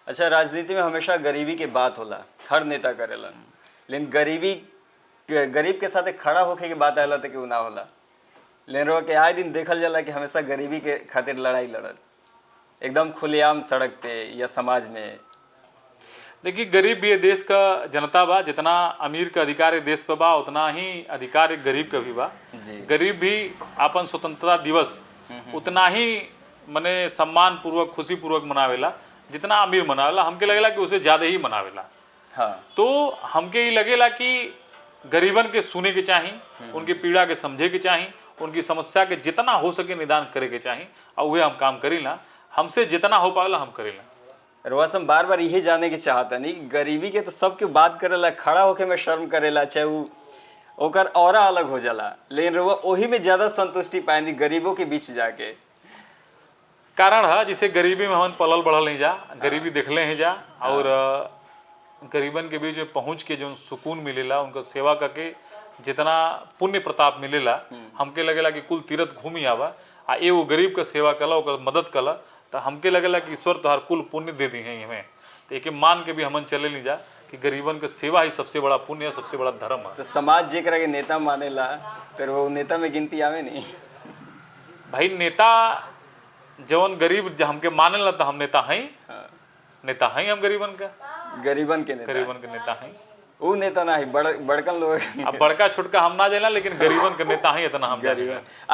अच्छा, राजनीति में हमेशा गरीबी के बात होला, हर नेता करेला, लेकिन गरीब के साथ खड़ा होके के बात आएला तो क्यों ना होला। लेकिन रउआ के आए दिन देखल जाला कि हमेशा गरीबी के खातिर लड़ाई लड़त एकदम खुलेआम सड़क पे या समाज में। देखिए, गरीब भी ये देश का जनता बा, जितना अमीर का अधिकार देश पे बा उतना ही अधिकार एक गरीब का भी बा। गरीब भी अपन स्वतंत्रता दिवस उतना ही मने सम्मान पूर्वक खुशी पूर्वक मनावेला जितना अमीर मनावेला। हमके लगेला कि उसे ज्यादा ही मनावेला। हाँ। तो हमके ये लगेला कि गरीबन के सुने के चाही, उनकी पीड़ा के समझे के चाही, उनकी समस्या के जितना हो सके निदान करे के चाही, और वह हम काम करीला। हमसे जितना हो पावेला हम करीला। रोसम बार बार यही जाने के चाहता नहीं, गरीबी के तो सबके बात करेला, खड़ा होके में शर्म करेला, चाहे वो ओकर औरा अलग हो जाला, लेकिन रउआ वही में ज्यादा संतुष्टि पाएंदी गरीबों के बीच जाके। कारण है जिसे गरीबी में हम पलल बढ़ल नहीं जा, गरीबी देखले हैं जा, और गरीबन के बीच में पहुँच के जो सुकून मिलेला, उनका सेवा करके जितना पुण्य प्रताप मिलेला, हमके लगेला कि कुल तीर्थ घूमी आवा आ एगो गरीब का सेवा कला, ओकर मदद कला, तो हमके लगेला कि ईश्वर तोहार कुल पुण्य दे दी है हमें। तो एक मान के भी हमन चले नहीं जा कि गरीबन का सेवा ही सबसे बड़ा पुण्य है, सबसे बड़ा धर्म है। तो समाज जेकरा के नेता मानेला, फिर वो नेता में गिनती आवे नहीं भाई। नेता जवन गरीब हमके मानेला तो हम नेता हैं। नेता हैं हम गरीबन का, गरीबन के नेता हैं। वो नेता ना है, बड़कन लोग। अब बड़का छोटका हम ना जाना, लेकिन गरीबन के नेता हैं इतना हम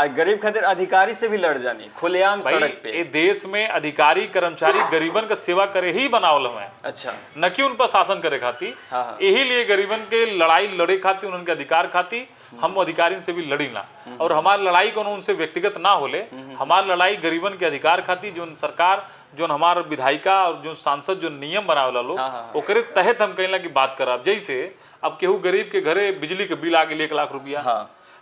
गरीब खातिर अधिकारी से भी लड़ जानी खुलेआम सड़क पे। ये देश में अधिकारी कर्मचारी गरीबन का सेवा करे ही बनावल है। अच्छा, न कि उन पर शासन करे खातिर। हाँ। यही लिए गरीबन के लड़ाई लड़े खातिर, उनके अधिकार खातिर हम अधिकारी से भी लड़ी ना। और हमारी लड़ाई को उनसे व्यक्तिगत ना होले, हमारी लड़ाई गरीबन के अधिकार खातिर जो सरकार, जो हमारे विधायिका और जो सांसद जो नियम बनावेला लोग, ओकरे तहत हम कहेला की बात करब। जैसे अब केहू गरीब के घरे बिजली के बिल आ गए 1 लाख रुपया,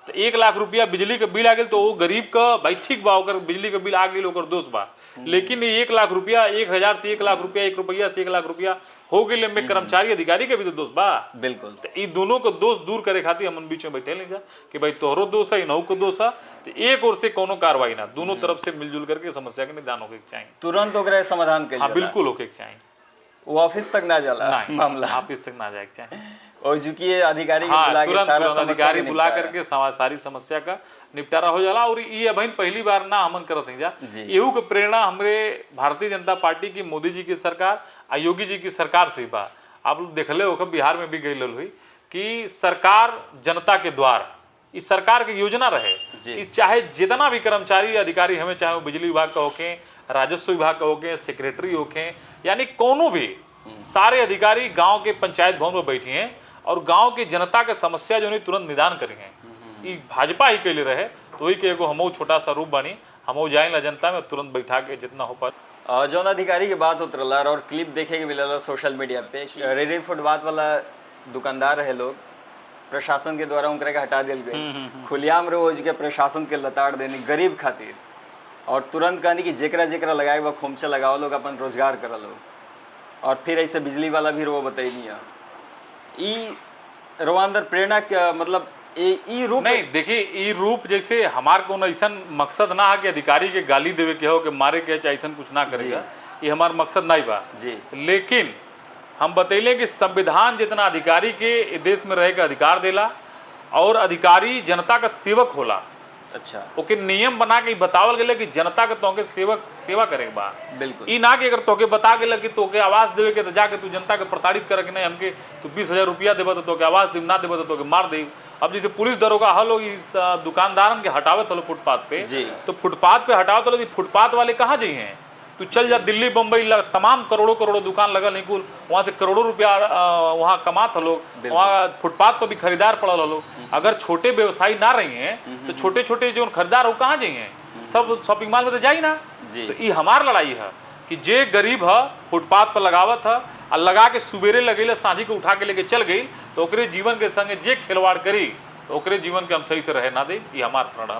तो 1 लाख रुपया बिजली के बिल आ गए, तो वो गरीब का भाई ठीक बा, ओकर बिजली के बिल आ गए, ओकर दोष बा। लेकिन 1 लाख रुपया, 1000 से 1 लाख रुपया, 1 रुपया से 1 लाख रुपया हो गए में कर्मचारी अधिकारी के भी तो दोष बा। बिल्कुल। तो इन दोनों को दोष दूर करे खातिर हम बीच में बैठे नहीं जा कि भाई तोहरो दोष है, इनहू को दोष है। तो एक ओर से कोनो कार्रवाई ना, दोनों तरफ से मिलजुल करके समस्या के निदान होके चाहिए, तुरंत ओकरा समाधान के। हाँ, बिल्कुल होके चाहिए। वो ऑफिस तक ना जाला मामला, ऑफिस तक ना जाए चाहिए। और चूंकि अधिकारी अधिकारी बुला करके सारी समस्या का निपटारा हो जाला। और ये अभी पहली बार ना हमन करत नहीं जा, एहू के प्रेरणा हमरे भारतीय जनता पार्टी की, मोदी जी की सरकार, योगी जी की सरकार से बा। आप लोग देखले हो बिहार में भी गई हुई कि सरकार जनता के द्वार, इस सरकार की योजना रहे कि चाहे जितना भी कर्मचारी अधिकारी हमें, चाहे वो बिजली विभाग का होके, राजस्व विभाग का होके, सेक्रेटरी होके, यानी कोनो भी सारे अधिकारी गांव के पंचायत भवन में बैठी हैं और गांव की जनता के समस्या जो नहीं तुरंत निदान करी हैं। ये भाजपा ही कैले रहे, तो वही के एगो हमो छोटा सा रूप बनी, हमो जाए ला जनता में तुरंत बैठा के जितना हो पाए। जौन अधिकारी की बात होत रहा और क्लिप देखे के मिलल सोशल मीडिया पे, रेडी फुटपाथ वाला दुकानदार रहे लोग, प्रशासन के द्वारा उनकरा के हटा दिल गई, खुलेआम रोज के प्रशासन के लताड़ देनी गरीब खातिर, और तुरंत कहनी कि जेकरा जेकरा लगाए बा खोमचा लगाओ लोग, अपन रोजगार करा लोग। और फिर ऐसे बिजली वाला भी रो बताइए ई रो अंदर प्रेरणा क्या, मतलब ई रूप नहीं। देखिए, ई रूप जैसे हमार को ऐसा मकसद ना है कि अधिकारी के गाली देवे के हो, कि मारे के चाहे ऐसा कुछ ना करेगा, ये हमार मकसद नहीं बा जी। लेकिन हम बतैले कि संविधान जितना अधिकारी के देश में रहे का अधिकार देला, और अधिकारी जनता का सेवक होला। अच्छा, ओके नियम बना के बतावल गेले कि जनता के तोके सेवा करे के बा। बिल्कुल। ई ना कि अगर तोके बता गेले कि तोके आवाज देवे के, तो जाके तू जनता के प्रताड़ित करे के नहीं, हमके तू 20,000 रुपया देबा तो तोके आवाज देब, ना देबा तो तोके मार देब। अब जैसे पुलिस दरोगा हलो इस दुकानदारन के हटावत हलो फुटपाथ पे, तो फुटपाथ पे हटावत हलो, फुटपाथ वाले कहाँ जाइए? तू चल जा दिल्ली बम्बई, तमाम करोड़ों दुकान लगल नहीं, कुल वहाँ से करोड़ों रुपया वहाँ कमात हलो, वहाँ फुटपाथ पर भी खरीदार पड़ल हलो। अगर छोटे व्यवसायी ना रही हैं तो छोटे छोटे जो खरीदार हो कहाँ जाइए? सब शॉपिंग मॉल में तो जाई ना। तो ये हमार लड़ाई है कि जे गरीब है फुटपाथ पर लगावत है, और लगा के सुबेरे लगेले सांझी को उठा के लेके चल गई, तो ओकरे जीवन के संगे जे खिलवाड़ करी, तो ओकरे जीवन के हम सही से रहे ना दे। ये हमार प्रण है।